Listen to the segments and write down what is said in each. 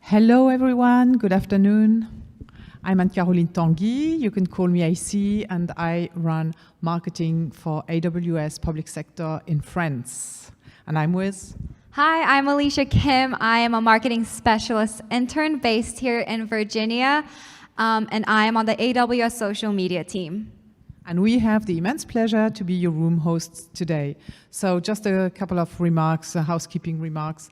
Hello everyone, good afternoon. I'm Anne-Caroline Tanguy, you can call me AC, and I run marketing for AWS Public Sector in France. And I'm with... Hi, I'm Alicia Kim. I am a marketing specialist intern based here in Virginia, and I am on the AWS social media team. And we have the immense pleasure to be your room hosts today. So just a couple of remarks, housekeeping remarks.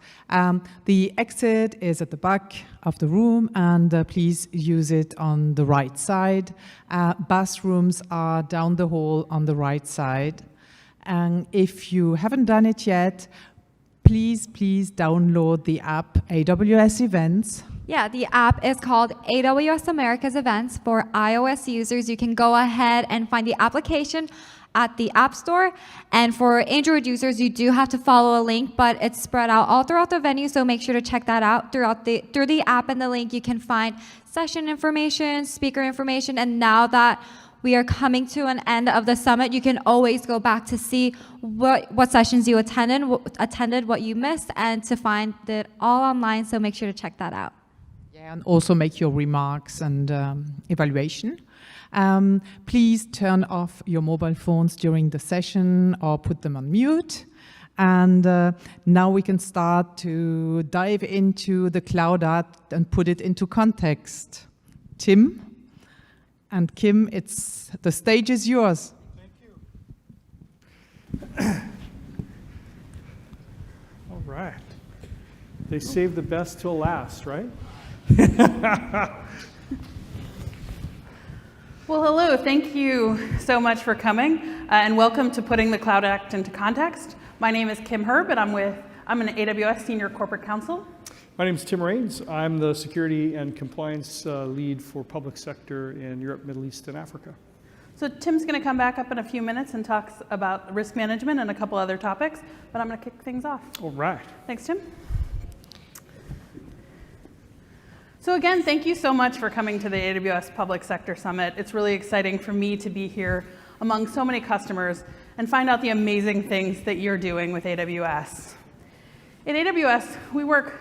The exit is at the back of the room, and please use it on the right side. Bathrooms are down the hall on the right side. And if you haven't done it yet, please download the app AWS Events. Yeah, the app is called AWS America's Events for iOS users. You can go ahead and find the application at the App Store. And for Android users, you do have to follow a link, but it's spread out all throughout the venue, so make sure to check that out. Through the app and the link, you can find session information, speaker information, and now that we are coming to an end of the summit, you can always go back to see what sessions you attended, what you missed, and to find it all online, so make sure to check that out. And also make your remarks and evaluation. Please turn off your mobile phones during the session or put them on mute. And now we can start to dive into the Cloud Act and put it into context. Tim and Kim, the stage is yours. Thank you. All right. They save the best till last, right? Well, hello. Thank you so much for coming, and welcome to Putting the Cloud Act into Context. My name is Kim Herb, and I'm an AWS Senior Corporate Counsel. My name is Tim Raines. I'm the Security and Compliance Lead for Public Sector in Europe, Middle East, and Africa. So Tim's going to come back up in a few minutes and talk about risk management and a couple other topics, but I'm going to kick things off. All right. Thanks, Tim. So again, thank you so much for coming to the AWS Public Sector Summit. It's really exciting for me to be here among so many customers and find out the amazing things that you're doing with AWS. At AWS, we work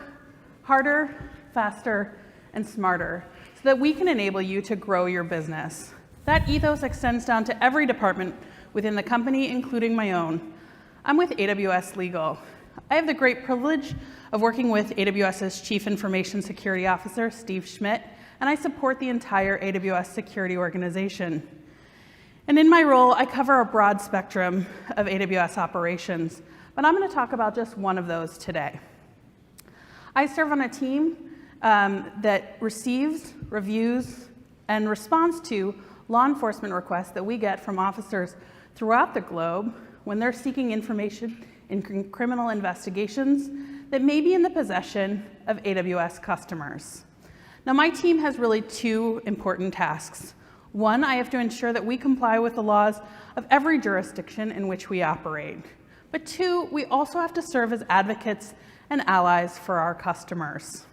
harder, faster, and smarter so that we can enable you to grow your business. That ethos extends down to every department within the company, including my own. I'm with AWS Legal. I have the great privilege of working with AWS's Chief Information Security Officer, Steve Schmidt, and I support the entire AWS security organization. And in my role, I cover a broad spectrum of AWS operations, but I'm going to talk about just one of those today. I serve on a team that receives, reviews, and responds to law enforcement requests that we get from officers throughout the globe when they're seeking information in criminal investigations that may be in the possession of AWS customers. Now, my team has really two important tasks. One, I have to ensure that we comply with the laws of every jurisdiction in which we operate. But two, we also have to serve as advocates and allies for our customers.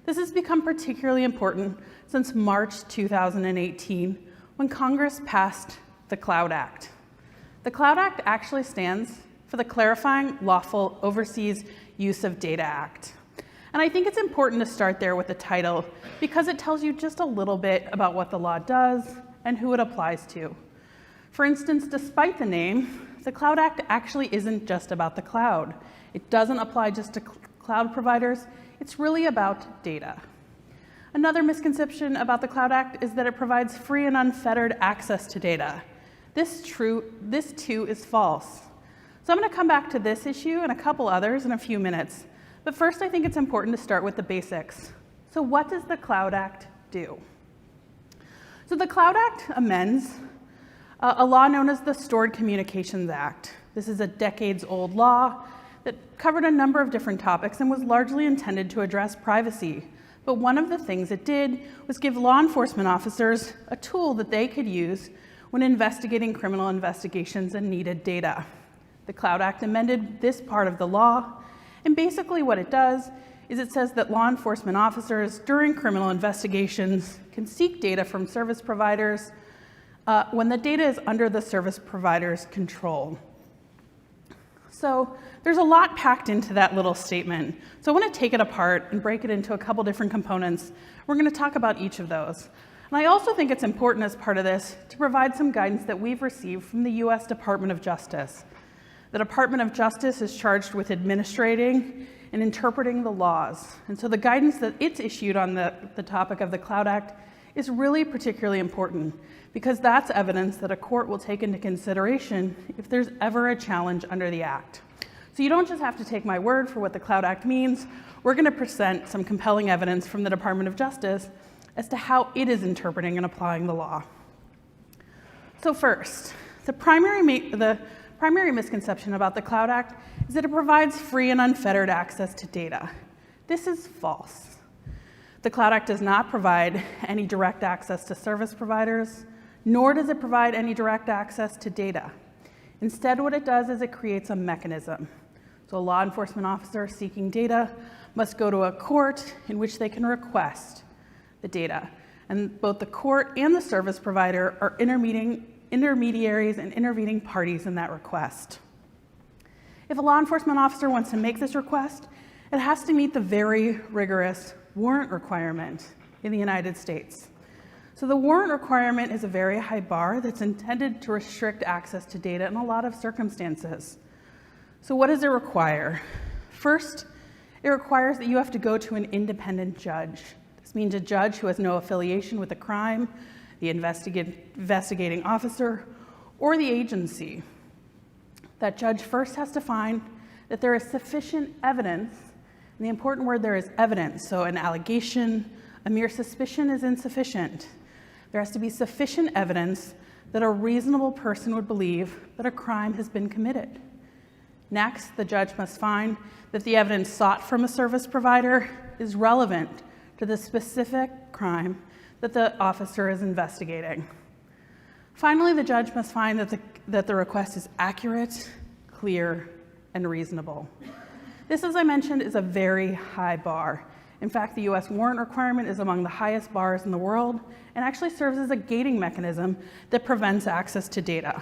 This has become particularly important since March 2018, when Congress passed the Cloud Act. The Cloud Act actually stands for the Clarifying Lawful Overseas Use of Data Act. And I think it's important to start there with the title because it tells you just a little bit about what the law does and who it applies to. For instance, despite the name, the Cloud Act actually isn't just about the cloud. It doesn't apply just to cloud providers. It's really about data. Another misconception about the Cloud Act is that it provides free and unfettered access to data. This too is false. So I'm going to come back to this issue and a couple others in a few minutes. But first, I think it's important to start with the basics. So what does the Cloud Act do? So the Cloud Act amends a law known as the Stored Communications Act. This is a decades-old law that covered a number of different topics and was largely intended to address privacy. But one of the things it did was give law enforcement officers a tool that they could use when investigating criminal investigations and needed data. The Cloud Act amended this part of the law, and basically what it does is it says that law enforcement officers during criminal investigations can seek data from service providers when the data is under the service provider's control. So there's a lot packed into that little statement. So I want to take it apart and break it into a couple different components. We're going to talk about each of those. And I also think it's important as part of this to provide some guidance that we've received from the US Department of Justice. The Department of Justice is charged with administrating and interpreting the laws. And so the guidance that it's issued on the topic of the Cloud Act is really particularly important because that's evidence that a court will take into consideration if there's ever a challenge under the Act. So you don't just have to take my word for what the Cloud Act means. We're going to present some compelling evidence from the Department of Justice as to how it is interpreting and applying the law. So first, the primary misconception about the Cloud Act is that it provides free and unfettered access to data. This is false. The Cloud Act does not provide any direct access to service providers, nor does it provide any direct access to data. Instead, what it does is it creates a mechanism. So a law enforcement officer seeking data must go to a court in which they can request the data. And both the court and the service provider are intermediaries and intervening parties in that request. If a law enforcement officer wants to make this request, it has to meet the very rigorous warrant requirement in the United States. So the warrant requirement is a very high bar that's intended to restrict access to data in a lot of circumstances. So what does it require? First, it requires that you have to go to an independent judge. This means a judge who has no affiliation with the crime, the investigating officer, or the agency. That judge first has to find that there is sufficient evidence, and the important word there is evidence, so an allegation, a mere suspicion is insufficient. There has to be sufficient evidence that a reasonable person would believe that a crime has been committed. Next, the judge must find that the evidence sought from a service provider is relevant to the specific crime that the officer is investigating. Finally, the judge must find that the request is accurate, clear, and reasonable. This, as I mentioned, is a very high bar. In fact, the US warrant requirement is among the highest bars in the world and actually serves as a gating mechanism that prevents access to data.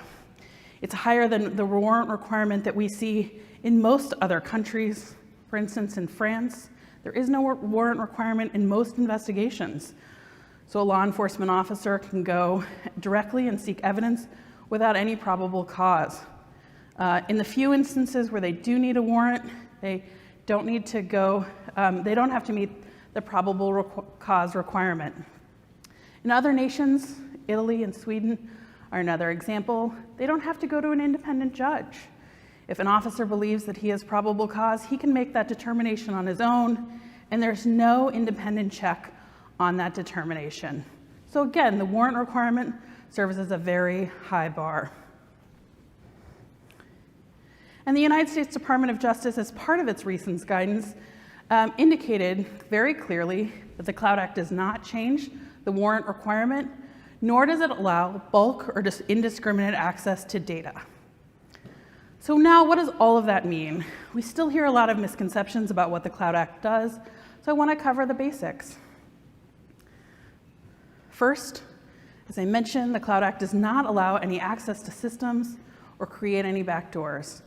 It's higher than the warrant requirement that we see in most other countries. For instance, in France, there is no warrant requirement in most investigations. So a law enforcement officer can go directly and seek evidence without any probable cause. In the few instances where they do need a warrant, they don't need to go, they don't have to meet the probable cause requirement. In other nations, Italy and Sweden are another example, they don't have to go to an independent judge. If an officer believes that he has probable cause, he can make that determination on his own, and there's no independent check on that determination. So again, the warrant requirement serves as a very high bar. And the United States Department of Justice, as part of its recent guidance, indicated very clearly that the Cloud Act does not change the warrant requirement, nor does it allow bulk or just indiscriminate access to data. So now, what does all of that mean? We still hear a lot of misconceptions about what the Cloud Act does, so I want to cover the basics. First, as I mentioned, the Cloud Act does not allow any access to systems or create any backdoors.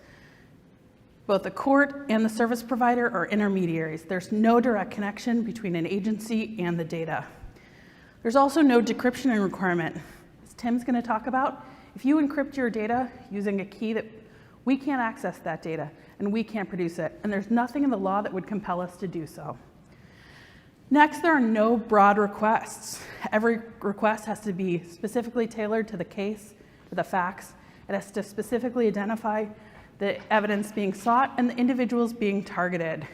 Both the court and the service provider are intermediaries. There's no direct connection between an agency and the data. There's also no decryption requirement. As Tim's going to talk about, if you encrypt your data using a key, that we can't access that data and we can't produce it, and there's nothing in the law that would compel us to do so. Next, there are no broad requests. Every request has to be specifically tailored to the case, to the facts. It has to specifically identify the evidence being sought and the individuals being targeted.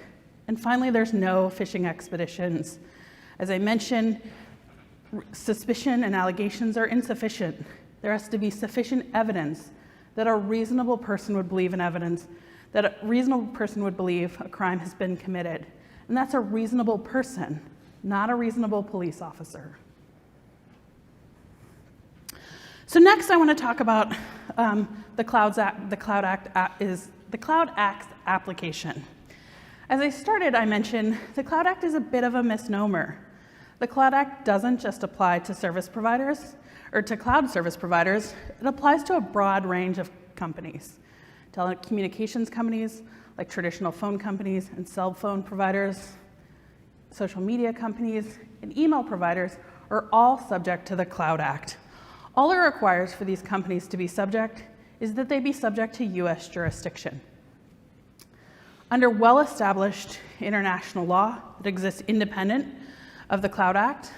And finally, there's no fishing expeditions. As I mentioned, suspicion and allegations are insufficient. There has to be sufficient evidence that a reasonable person would believe in evidence, that a reasonable person would believe a crime has been committed. And that's a reasonable person, not a reasonable police officer. So next, I want to talk about the Cloud Act's application. As I started, I mentioned the Cloud Act is a bit of a misnomer. The Cloud Act doesn't just apply to service providers or to cloud service providers. It applies to a broad range of companies. Telecommunications companies, like traditional phone companies and cell phone providers, social media companies, and email providers are all subject to the Cloud Act. All it requires for these companies to be subject is that they be subject to US jurisdiction. Under well-established international law that exists independent of the Cloud Act,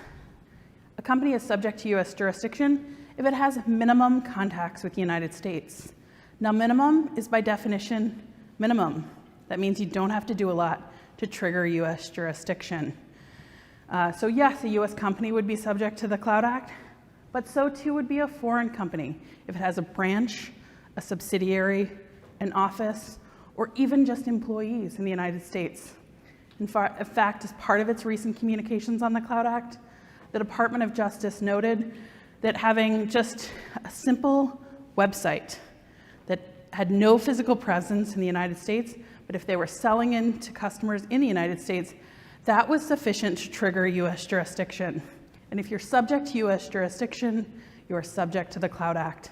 a company is subject to US jurisdiction if it has minimum contacts with the United States. Now, minimum is by definition minimum. That means you don't have to do a lot to trigger US jurisdiction. So yes, a US company would be subject to the Cloud Act, but so too would be a foreign company if it has a branch, a subsidiary, an office, or even just employees in the United States. In fact, as part of its recent communications on the Cloud Act, the Department of Justice noted that having just a simple website that had no physical presence in the United States, but if they were selling into customers in the United States, that was sufficient to trigger US jurisdiction. And if you're subject to US jurisdiction, you are subject to the Cloud Act.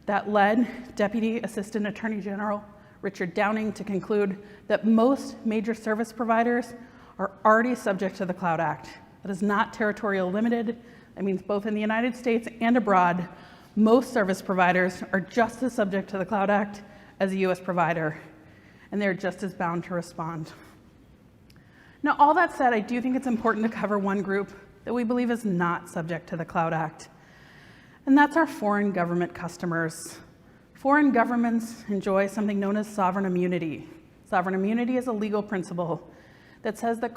That led Deputy Assistant Attorney General Richard Downing to conclude that most major service providers are already subject to the Cloud Act. That is not territorial limited. That means both in the United States and abroad, most service providers are just as subject to the Cloud Act as a US provider, and they're just as bound to respond. Now, all that said, I do think it's important to cover one group that we believe is not subject to the Cloud Act, and that's our foreign government customers. Foreign governments enjoy something known as sovereign immunity. Sovereign immunity is a legal principle that says that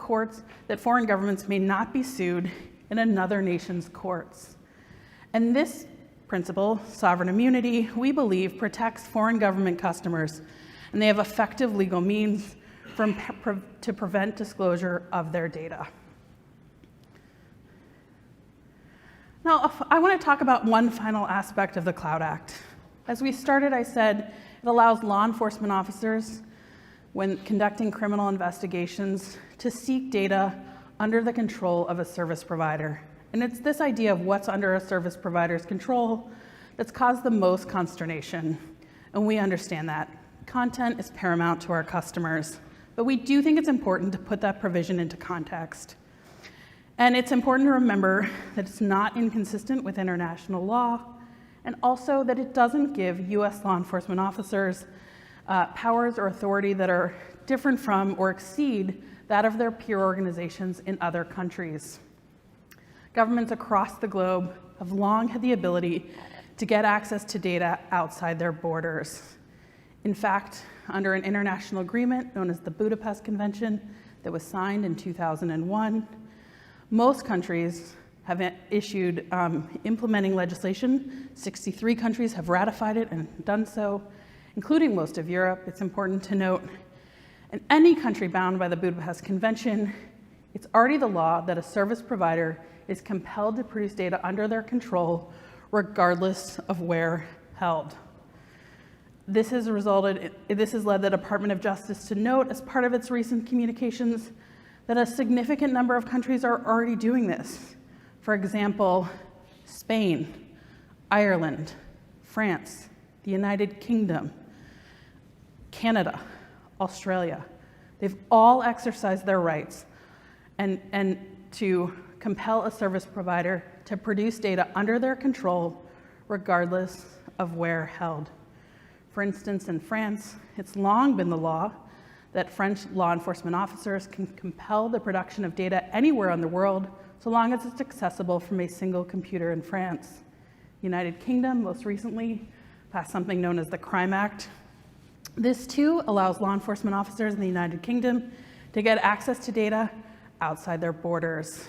foreign governments may not be sued in another nation's courts. And this principle, sovereign immunity, we believe protects foreign government customers, and they have effective legal means to prevent disclosure of their data. Now, I want to talk about one final aspect of the Cloud Act. As we started, I said it allows law enforcement officers, when conducting criminal investigations, to seek data under the control of a service provider. And it's this idea of what's under a service provider's control that's caused the most consternation. And we understand that. Content is paramount to our customers. But we do think it's important to put that provision into context. And it's important to remember that it's not inconsistent with international law, and also that it doesn't give US law enforcement officers powers or authority that are different from or exceed that of their peer organizations in other countries. Governments across the globe have long had the ability to get access to data outside their borders. In fact, under an international agreement known as the Budapest Convention that was signed in 2001, most countries have issued implementing legislation. 63 countries have ratified it and done so, including most of Europe. It's important to note, in any country bound by the Budapest Convention, it's already the law that a service provider is compelled to produce data under their control, regardless of where held. This has led the Department of Justice to note, as part of its recent communications, that a significant number of countries are already doing this. For example, Spain, Ireland, France, the United Kingdom, Canada, Australia. They've all exercised their rights and to compel a service provider to produce data under their control, regardless of where held. For instance, in France, it's long been the law that French law enforcement officers can compel the production of data anywhere in the world, so long as it's accessible from a single computer in France. United Kingdom, most recently, passed something known as the Crime Act. This too allows law enforcement officers in the United Kingdom to get access to data outside their borders.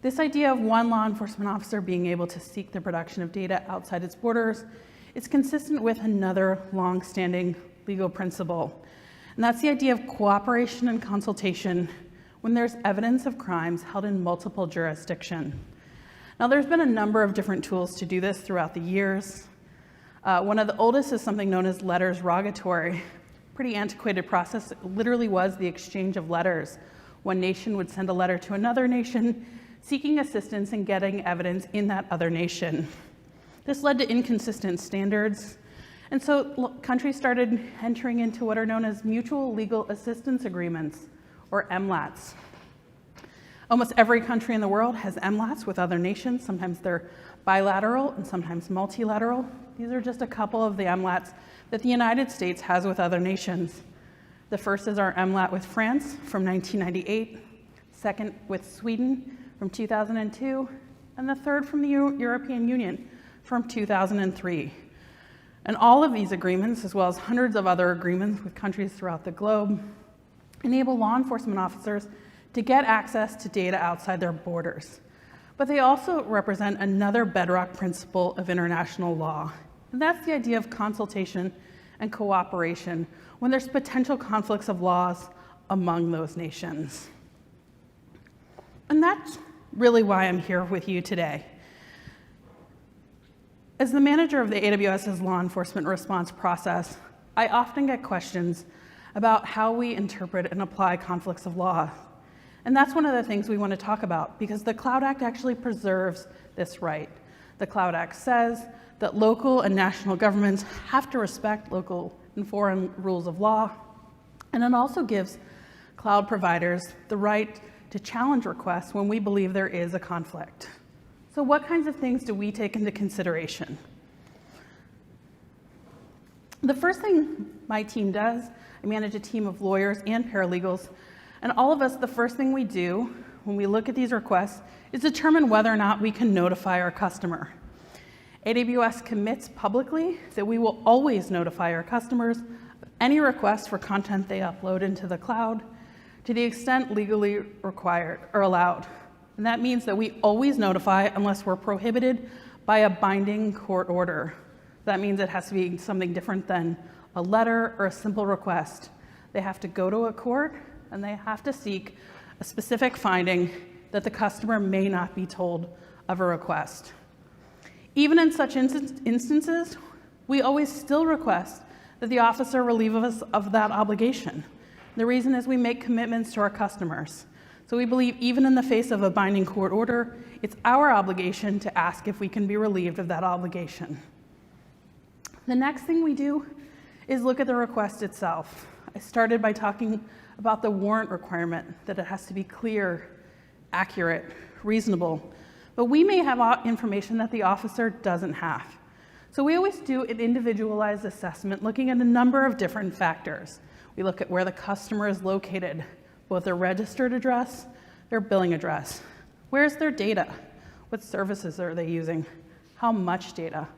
This idea of one law enforcement officer being able to seek the production of data outside its borders is consistent with another long-standing legal principle, and that's the idea of cooperation and consultation when there's evidence of crimes held in multiple jurisdictions. Now, there's been a number of different tools to do this throughout the years. One of the oldest is something known as letters rogatory. Pretty antiquated process. It literally was the exchange of letters. One nation would send a letter to another nation seeking assistance in getting evidence in that other nation. This led to inconsistent standards And so countries started entering into what are known as mutual legal assistance agreements, or MLATs. Almost every country in the world has MLATs with other nations. Sometimes they're bilateral and sometimes multilateral. These are just a couple of the MLATs that the United States has with other nations. The first is our MLAT with France from 1998, second with Sweden from 2002, and the third from the European Union from 2003. And all of these agreements, as well as hundreds of other agreements with countries throughout the globe, enable law enforcement officers to get access to data outside their borders. But they also represent another bedrock principle of international law, and that's the idea of consultation and cooperation when there's potential conflicts of laws among those nations. And that's really why I'm here with you today. As the manager of the AWS's law enforcement response process, I often get questions about how we interpret and apply conflicts of law. And that's one of the things we want to talk about, because the Cloud Act actually preserves this right. The Cloud Act says that local and national governments have to respect local and foreign rules of law, and it also gives cloud providers the right to challenge requests when we believe there is a conflict. So what kinds of things do we take into consideration? The first thing my team does, I manage a team of lawyers and paralegals, and all of us, the first thing we do when we look at these requests is determine whether or not we can notify our customer. AWS commits publicly that we will always notify our customers of any requests for content they upload into the cloud to the extent legally required or allowed. And that means that we always notify unless we're prohibited by a binding court order. That means it has to be something different than a letter or a simple request. They have to go to a court and they have to seek a specific finding that the customer may not be told of a request. Even in such instances, we always still request that the officer relieve us of that obligation. The reason is we make commitments to our customers. So we believe even in the face of a binding court order, it's our obligation to ask if we can be relieved of that obligation. The next thing we do is look at the request itself. I started by talking about the warrant requirement, that it has to be clear, accurate, reasonable. But we may have information that the officer doesn't have. So we always do an individualized assessment looking at a number of different factors. We look at where the customer is located, both their registered address, their billing address. Where's their data? What services are they using? How much data?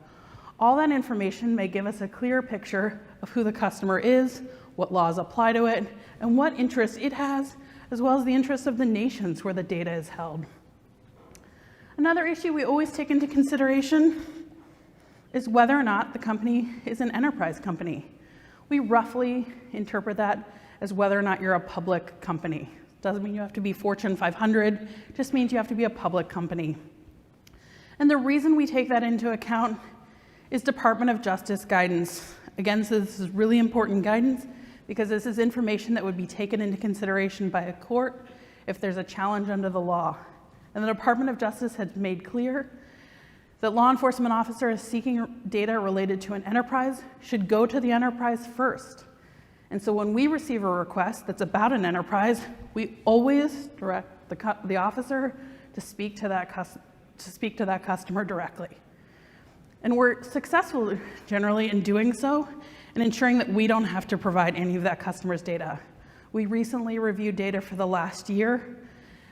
All that information may give us a clear picture of who the customer is, what laws apply to it, and what interests it has, as well as the interests of the nations where the data is held. Another issue we always take into consideration is whether or not the company is an enterprise company. We roughly interpret that as whether or not you're a public company. Doesn't mean you have to be Fortune 500, just means you have to be a public company. And the reason we take that into account is Department of Justice guidance. Again, so this is really important guidance because this is information that would be taken into consideration by a court if there's a challenge under the law. And the Department of Justice has made clear that law enforcement officers seeking data related to an enterprise should go to the enterprise first. And so when we receive a request that's about an enterprise, we always direct the officer to speak to that customer directly. And we're successful generally in doing so and ensuring that we don't have to provide any of that customer's data. We recently reviewed data for the last year,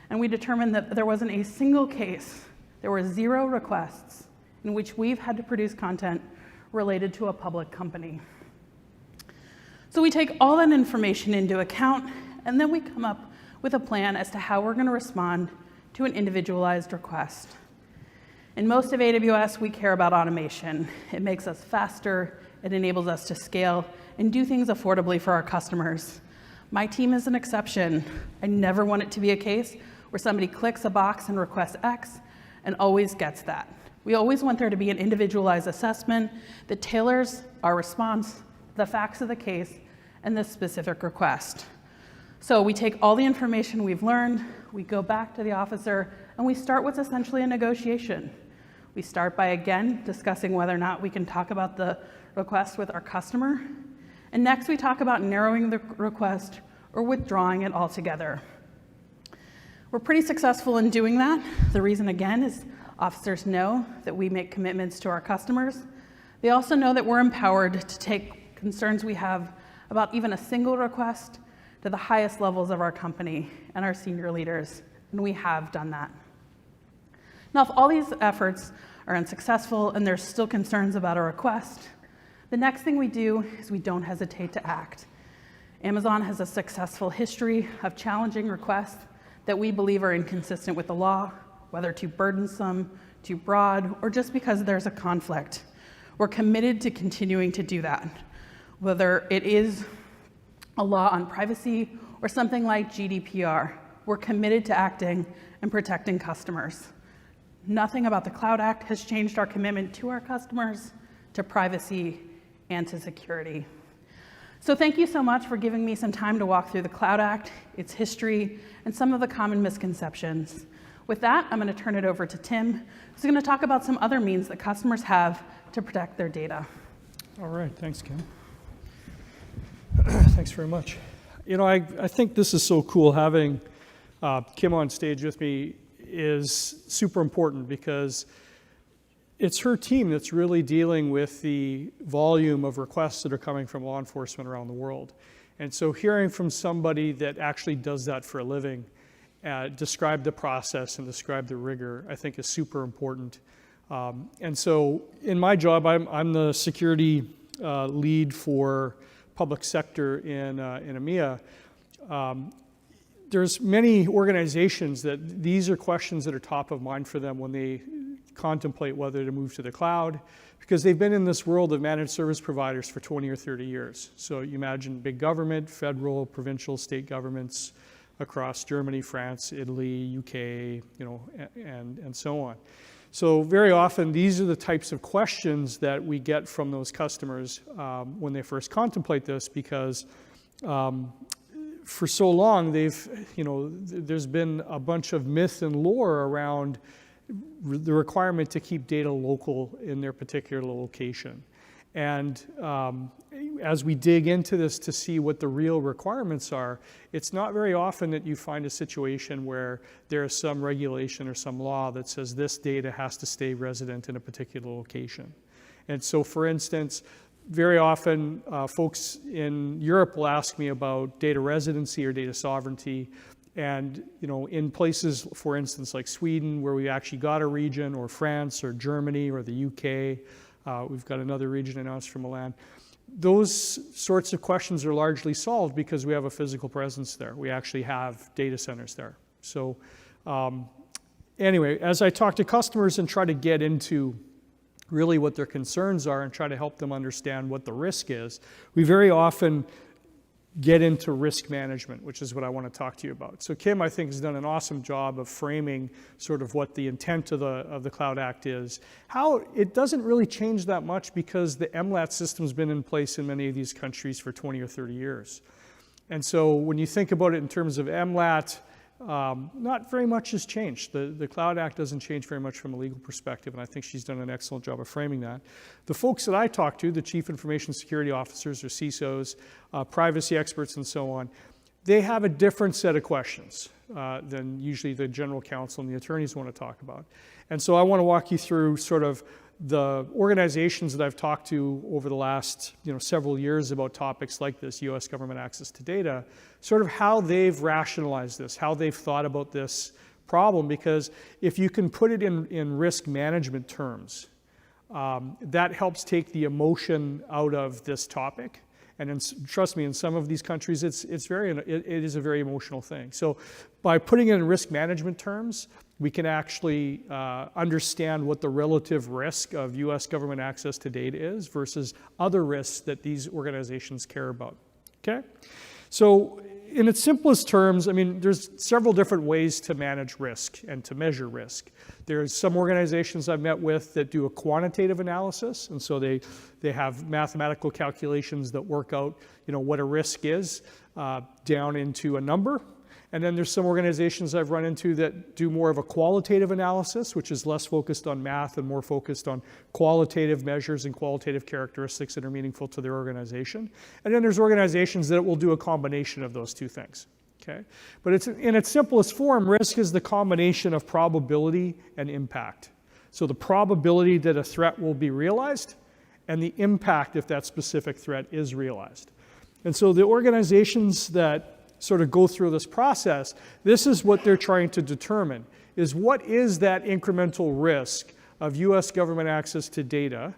and we determined that there wasn't a single case, there were 0 requests in which we've had to produce content related to a public company. So we take all that information into account, and then we come up with a plan as to how we're going to respond to an individualized request. In most of AWS, we care about automation. It makes us faster, it enables us to scale, and do things affordably for our customers. My team is an exception. I never want it to be a case where somebody clicks a box and requests X and always gets that. We always want there to be an individualized assessment that tailors our response, the facts of the case, and the specific request. So we take all the information we've learned, we go back to the officer, and we start what's essentially a negotiation. We start by, again, discussing whether or not we can talk about the request with our customer. And next, we talk about narrowing the request or withdrawing it altogether. We're pretty successful in doing that. The reason, again, is officers know that we make commitments to our customers. They also know that we're empowered to take concerns we have about even a single request to the highest levels of our company and our senior leaders, and we have done that. Now, if all these efforts are unsuccessful and there's still concerns about a request, the next thing we do is we don't hesitate to act. Amazon has a successful history of challenging requests that we believe are inconsistent with the law, whether too burdensome, too broad, or just because there's a conflict. We're committed to continuing to do that, whether it is a law on privacy or something like GDPR. We're committed to acting and protecting customers. Nothing about the Cloud Act has changed our commitment to our customers, to privacy, and to security. So thank you so much for giving me some time to walk through the Cloud Act, its history, and some of the common misconceptions. With that, I'm going to turn it over to Tim, who's going to talk about some other means that customers have to protect their data. All right, thanks, Kim. Thanks very much. You know, I think this is so cool. Having Kim on stage with me is super important because it's her team that's really dealing with the volume of requests that are coming from law enforcement around the world. And so hearing from somebody that actually does that for a living, describe the process and describe the rigor, I think is super important. And so in my job, I'm the security lead for public sector in EMEA. There's many organizations that these are questions that are top of mind for them when they contemplate whether to move to the cloud, because they've been in this world of managed service providers for 20 or 30 years. So you imagine big government, federal, provincial, state governments across Germany, France, Italy, UK, you know, and so on. So very often, these are the types of questions that we get from those customers when they first contemplate this, because for so long, there's been a bunch of myth and lore around the requirement to keep data local in their particular location. And as we dig into this to see what the real requirements are, it's not very often that you find a situation where there is some regulation or some law that says this data has to stay resident in a particular location. And so, for instance, very often folks in Europe will ask me about data residency or data sovereignty. And you know, in places, for instance, like Sweden, where we actually got a region, or France, or Germany, or the UK, we've got another region announced for Milan. Those sorts of questions are largely solved because we have a physical presence there. We actually have data centers there. So anyway, as I talk to customers and try to get into really what their concerns are and try to help them understand what the risk is, we very often get into risk management, which is what I want to talk to you about. So Kim, I think, has done an awesome job of framing sort of what the intent of the Cloud Act is. How it doesn't really change that much because the MLAT system's been in place in many of these countries for 20 or 30 years. And so when you think about it in terms of MLAT, not very much has changed. The Cloud Act doesn't change very much from a legal perspective, and I think she's done an excellent job of framing that. The folks that I talk to, the Chief Information Security Officers or CISOs, privacy experts and so on, they have a different set of questions than usually the General Counsel and the attorneys want to talk about. And so I want to walk you through sort of the organizations that I've talked to over the last several years about topics like this, U.S. government access to data, sort of how they've rationalized this, how they've thought about this problem, because if you can put it in risk management terms, that helps take the emotion out of this topic. And trust me, in some of these countries, it is a very emotional thing. So by putting it in risk management terms, we can actually understand what the relative risk of U.S. government access to data is versus other risks that these organizations care about. Okay? So in its simplest terms, I mean, there's several different ways to manage risk and to measure risk. There's some organizations I've met with that do a quantitative analysis, and so they have mathematical calculations that work out, what a risk is down into a number. And then there's some organizations I've run into that do more of a qualitative analysis, which is less focused on math and more focused on qualitative measures and qualitative characteristics that are meaningful to their organization. And then there's organizations that will do a combination of those two things. Okay? But it's, in its simplest form, risk is the combination of probability and impact. So the probability that a threat will be realized and the impact if that specific threat is realized. And so the organizations that sort of go through this process, this is what they're trying to determine, is what is that incremental risk of US government access to data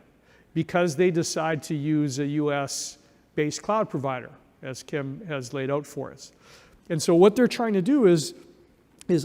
because they decide to use a US-based cloud provider, as Kim has laid out for us. And so what they're trying to do is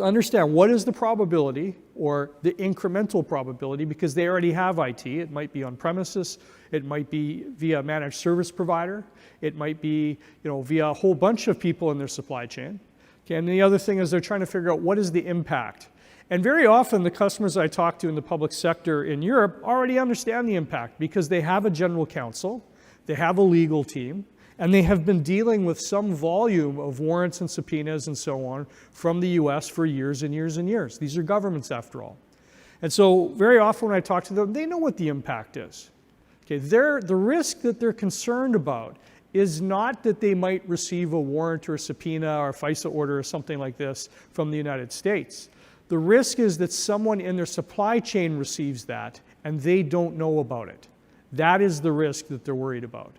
understand what is the probability or the incremental probability, because they already have IT. It might be on premises, it might be via a managed service provider, it might be via a whole bunch of people in their supply chain. Okay, and the other thing is they're trying to figure out what is the impact. And very often the customers I talk to in the public sector in Europe already understand the impact because they have a general counsel, they have a legal team, and they have been dealing with some volume of warrants and subpoenas and so on from the US for years and years and years. These are governments after all. And so very often when I talk to them, they know what the impact is. Okay, the risk that they're concerned about is not that they might receive a warrant or a subpoena or a FISA order or something like this from the United States. The risk is that someone in their supply chain receives that and they don't know about it. That is the risk that they're worried about.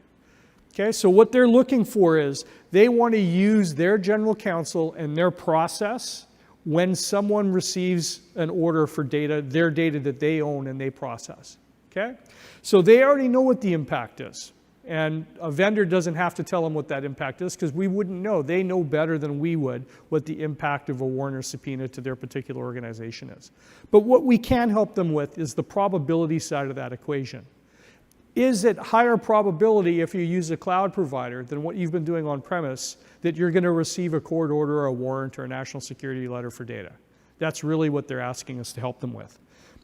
Okay, so what they're looking for is they want to use their general counsel and their process when someone receives an order for data, their data that they own and they process. Okay, so they already know what the impact is. And a vendor doesn't have to tell them what that impact is because we wouldn't know. They know better than we would what the impact of a warrant or subpoena to their particular organization is. But what we can help them with is the probability side of that equation. Is it higher probability if you use a cloud provider than what you've been doing on premise that you're going to receive a court order or a warrant or a national security letter for data? That's really what they're asking us to help them with.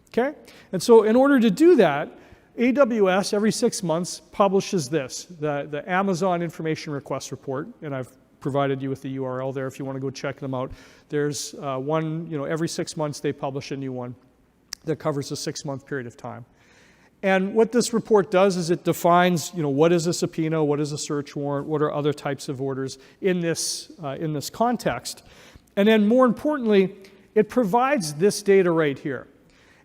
Okay? And so in order to do that, AWS every 6 months publishes this, the Amazon Information Request Report, and I've provided you with the URL there if you want to go check them out. There's one, every 6 months they publish a new one that covers a 6-month period of time. And what this report does is it defines, what is a subpoena, what is a search warrant, what are other types of orders in this context. And then more importantly, it provides this data right here.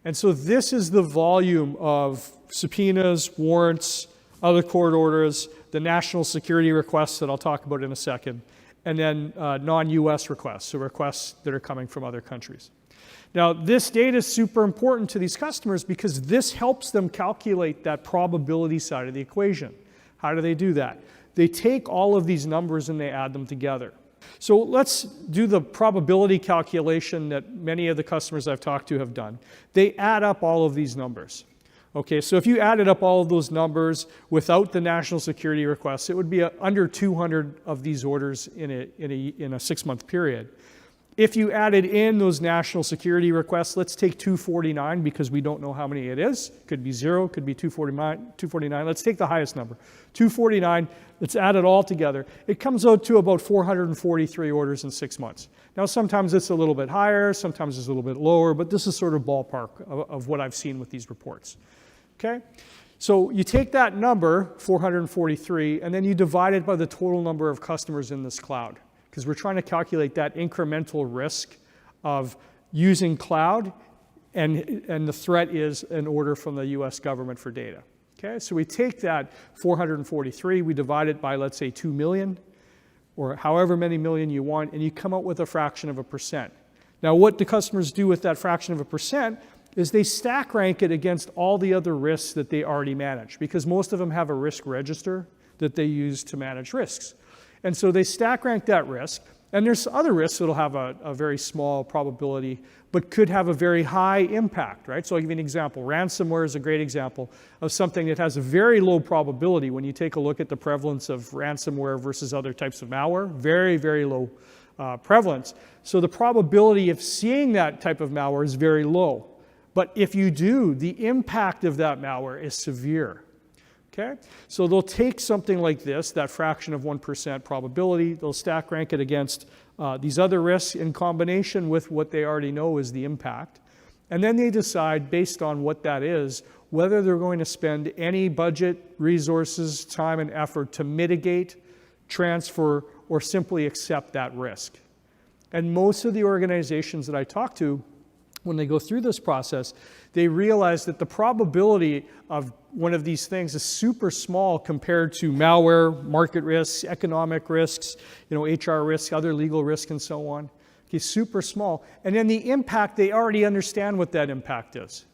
And so this is the volume of subpoenas, warrants, other court orders, the national security requests that I'll talk about in a second, and then non-US requests, so requests that are coming from other countries. Now, this data is super important to these customers because this helps them calculate that probability side of the equation. How do they do that? They take all of these numbers and they add them together. So let's do the probability calculation that many of the customers I've talked to have done. They add up all of these numbers. Okay, so if you added up all of those numbers without the national security requests, it would be under 200 of these orders in a 6-month period. If you added in those national security requests, let's take 249 because we don't know how many it is. Could be 0, could be 249. Let's take the highest number. 249, let's add it all together. It comes out to about 443 orders in 6 months. Now sometimes it's a little bit higher, sometimes it's a little bit lower, but this is sort of ballpark of what I've seen with these reports. Okay? So you take that number, 443, and then you divide it by the total number of customers in this cloud, because we're trying to calculate that incremental risk of using cloud, and the threat is an order from the US government for data. Okay, so we take that 443, we divide it by, let's say, 2 million, or however many million you want, and you come up with a fraction of a percent. Now, what the customers do with that fraction of a percent is they stack rank it against all the other risks that they already manage, because most of them have a risk register that they use to manage risks. And so they stack rank that risk, and there's other risks that'll have a very small probability, but could have a very high impact, right? So I'll give you an example. Ransomware is a great example of something that has a very low probability when you take a look at the prevalence of ransomware versus other types of malware. Very, very low prevalence. So the probability of seeing that type of malware is very low. But if you do, the impact of that malware is severe. Okay? So they'll take something like this, that fraction of 1% probability, they'll stack rank it against these other risks in combination with what they already know is the impact. And then they decide, based on what that is, whether they're going to spend any budget, resources, time, and effort to mitigate, transfer, or simply accept that risk. And most of the organizations that I talk to, when they go through this process, they realize that the probability of one of these things is super small compared to malware, market risks, economic risks, HR risks, other legal risks, and so on. Okay, super small. And then the impact, they already understand what that impact is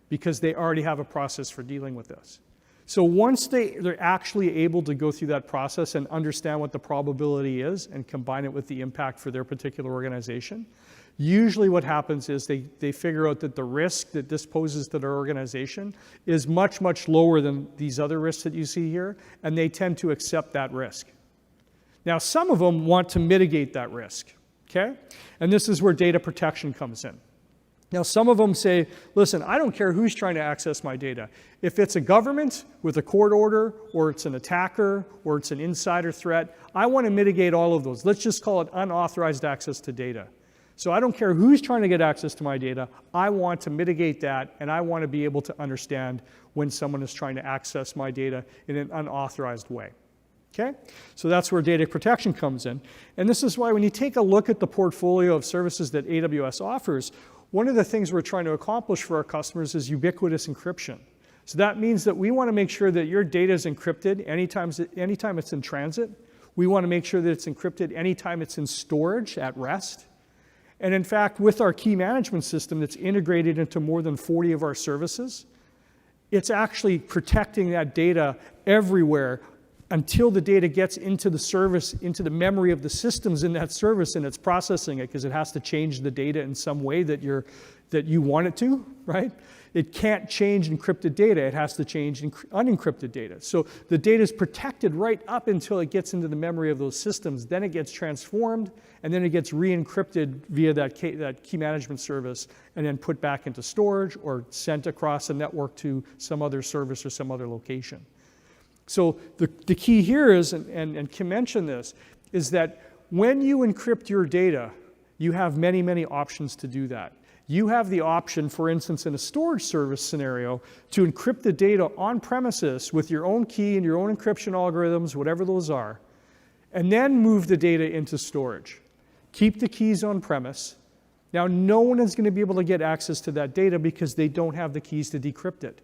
because they already have a process for dealing with this. So once they're actually able to go through that process and understand what the probability is and combine it with the impact for their particular organization, usually what happens is they figure out that the risk that this poses to their organization is much, much lower than these other risks that you see here, and they tend to accept that risk. Now, some of them want to mitigate that risk, okay? And this is where data protection comes in. Now, some of them say, listen, I don't care who's trying to access my data. If it's a government with a court order, or it's an attacker, or it's an insider threat, I want to mitigate all of those. Let's just call it unauthorized access to data. So I don't care who's trying to get access to my data. I want to mitigate that, and I want to be able to understand when someone is trying to access my data in an unauthorized way. Okay? So that's where data protection comes in. And this is why when you take a look at the portfolio of services that AWS offers, one of the things we're trying to accomplish for our customers is ubiquitous encryption. So that means that we want to make sure that your data is encrypted anytime it's in transit. We want to make sure that it's encrypted anytime it's in storage at rest. And in fact, with our key management system that's integrated into more than 40 of our services, it's actually protecting that data everywhere until the data gets into the service, into the memory of the systems in that service, and it's processing it because it has to change the data in some way that you want it to, right? It can't change encrypted data. It has to change unencrypted data. So the data is protected right up until it gets into the memory of those systems. Then it gets transformed, and then it gets re-encrypted via that key management service, and then put back into storage or sent across a network to some other service or some other location. So the key here is, and Kim mentioned this, is that when you encrypt your data, you have many, many options to do that. You have the option, for instance, in a storage service scenario, to encrypt the data on premises with your own key and your own encryption algorithms, whatever those are, and then move the data into storage. Keep the keys on premise. Now, no one is going to be able to get access to that data because they don't have the keys to decrypt it.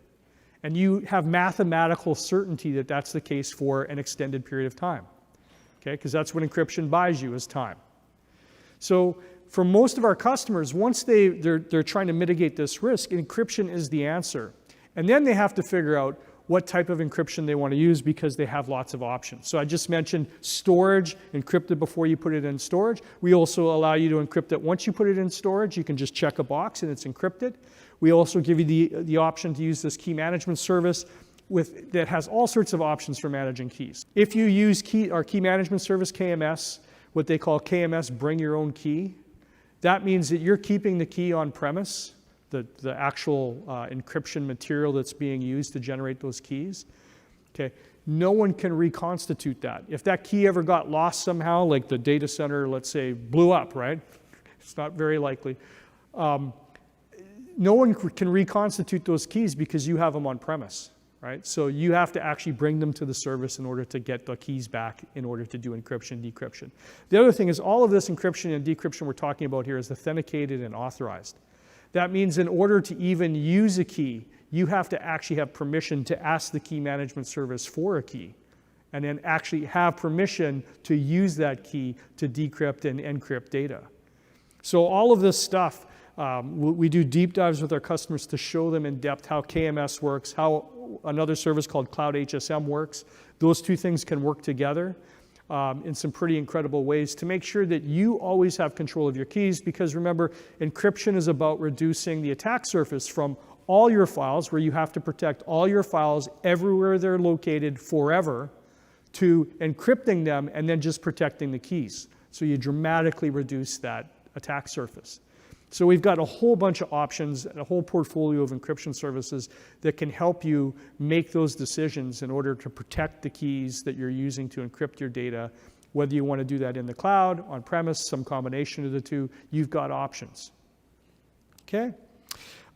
And you have mathematical certainty that that's the case for an extended period of time, okay? Because that's what encryption buys you, is time. So for most of our customers, once they're trying to mitigate this risk, encryption is the answer. And then they have to figure out what type of encryption they want to use because they have lots of options. So I just mentioned storage, encrypted before you put it in storage. We also allow you to encrypt it once you put it in storage. You can just check a box and it's encrypted. We also give you the option to use this key management service that has all sorts of options for managing keys. If you use our key management service, KMS, what they call KMS bring your own key, that means that you're keeping the key on premise, the actual encryption material that's being used to generate those keys. Okay, no one can reconstitute that. If that key ever got lost somehow, like the data center, let's say, blew up, right? It's not very likely. No one can reconstitute those keys because you have them on premise, right? So you have to actually bring them to the service in order to get the keys back in order to do encryption, decryption. The other thing is all of this encryption and decryption we're talking about here is authenticated and authorized. That means in order to even use a key, you have to actually have permission to ask the key management service for a key, and then actually have permission to use that key to decrypt and encrypt data. So all of this stuff, we do deep dives with our customers to show them in depth how KMS works, how another service called Cloud HSM works. Those two things can work together in some pretty incredible ways to make sure that you always have control of your keys, because remember, encryption is about reducing the attack surface from all your files, where you have to protect all your files everywhere they're located forever, to encrypting them and then just protecting the keys. So you dramatically reduce that attack surface. So we've got a whole bunch of options and a whole portfolio of encryption services that can help you make those decisions in order to protect the keys that you're using to encrypt your data. Whether you want to do that in the cloud, on premise, some combination of the two, you've got options. Okay?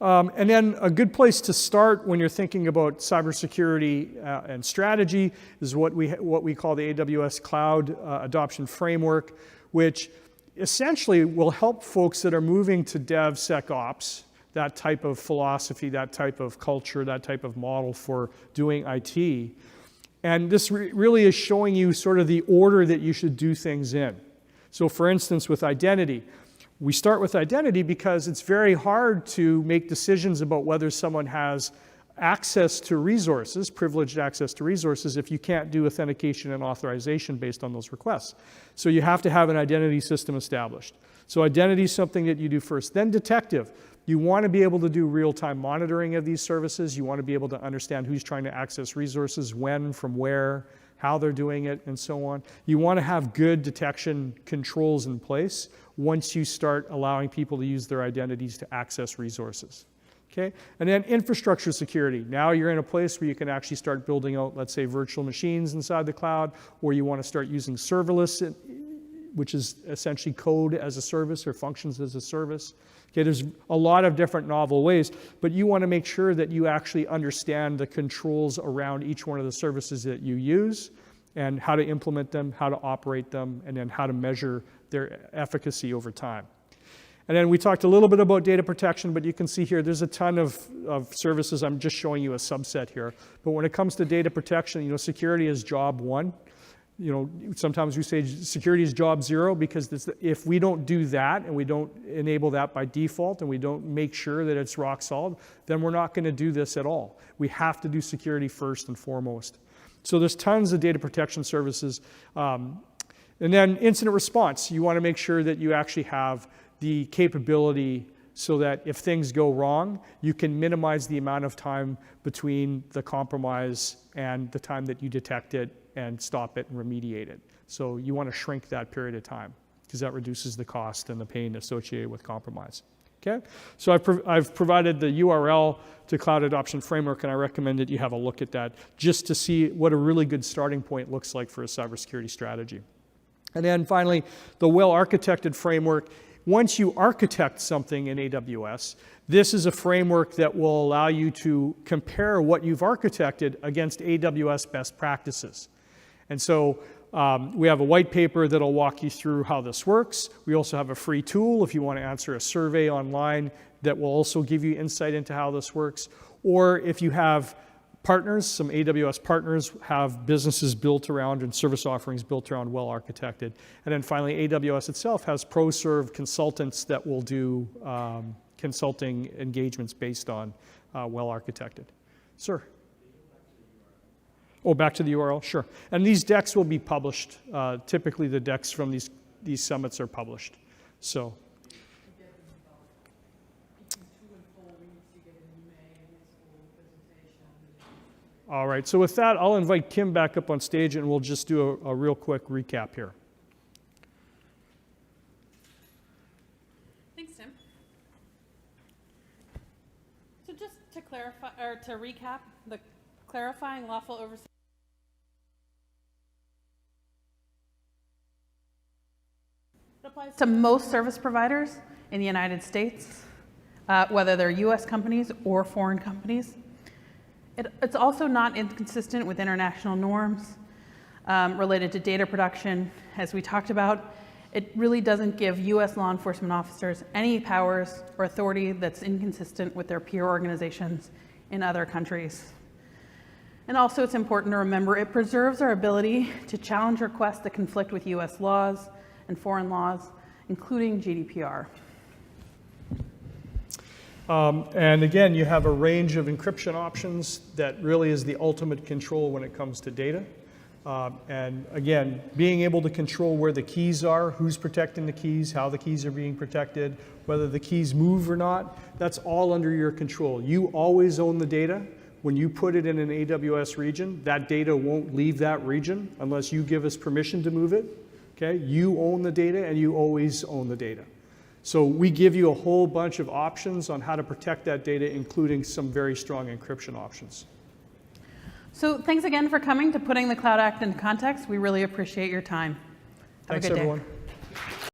And then a good place to start when you're thinking about cybersecurity and strategy is what we call the AWS Cloud Adoption Framework, which essentially will help folks that are moving to DevSecOps, that type of philosophy, that type of culture, that type of model for doing IT. And this really is showing you sort of the order that you should do things in. So for instance, with identity, we start with identity because it's very hard to make decisions about whether someone has access to resources, privileged access to resources, if you can't do authentication and authorization based on those requests. So you have to have an identity system established. So identity is something that you do first. Then detective. You want to be able to do real-time monitoring of these services. You want to be able to understand who's trying to access resources, when, from where, how they're doing it, and so on. You want to have good detection controls in place once you start allowing people to use their identities to access resources. Okay? And then infrastructure security. Now you're in a place where you can actually start building out, let's say, virtual machines inside the cloud, or you want to start using serverless, which is essentially code as a service or functions as a service. Okay, there's a lot of different novel ways, but you want to make sure that you actually understand the controls around each one of the services that you use and how to implement them, how to operate them, and then how to measure their efficacy over time. And then we talked a little bit about data protection, but you can see here there's a ton of services. I'm just showing you a subset here. But when it comes to data protection, security is job one. Sometimes we say security is job zero because if we don't do that and we don't enable that by default and we don't make sure that it's rock solid, then we're not going to do this at all. We have to do security first and foremost. So there's tons of data protection services. And then incident response. You want to make sure that you actually have the capability so that if things go wrong, you can minimize the amount of time between the compromise and the time that you detect it and stop it and remediate it. So you want to shrink that period of time because that reduces the cost and the pain associated with compromise. Okay? So I've provided the URL to Cloud Adoption Framework, and I recommend that you have a look at that just to see what a really good starting point looks like for a cybersecurity strategy. And then finally, the well-architected framework. Once you architect something in AWS, this is a framework that will allow you to compare what you've architected against AWS best practices. And so we have a white paper that'll walk you through how this works. We also have a free tool if you want to answer a survey online that will also give you insight into how this works. Or if you have partners, some AWS partners have businesses built around and service offerings built around well-architected. And then finally, AWS itself has ProServe consultants that will do consulting engagements based on well-architected. Sir? Oh, back to the URL? Sure. And these decks will be published. Typically, the decks from these summits are published. So. All right, so with that, I'll invite Kim back up on stage and we'll just do a real quick recap here. Thanks, Tim. So just to clarify, or to recap, the clarifying lawful oversight applies to most service providers in the United States, whether they're US companies or foreign companies. It's also not inconsistent with international norms related to data production. As we talked about, it really doesn't give US law enforcement officers any powers or authority that's inconsistent with their peer organizations in other countries. And also it's important to remember it preserves our ability to challenge requests that conflict with US laws and foreign laws, including GDPR. And again, you have a range of encryption options that really is the ultimate control when it comes to data. And again, being able to control where the keys are, who's protecting the keys, how the keys are being protected, whether the keys move or not, that's all under your control. You always own the data. When you put it in an AWS region, that data won't leave that region unless you give us permission to move it. Okay? You own the data and you always own the data. So we give you a whole bunch of options on how to protect that data, including some very strong encryption options. So thanks again for coming to Putting the Cloud Act into Context. We really appreciate your time. Have Thanks, a good day. everyone.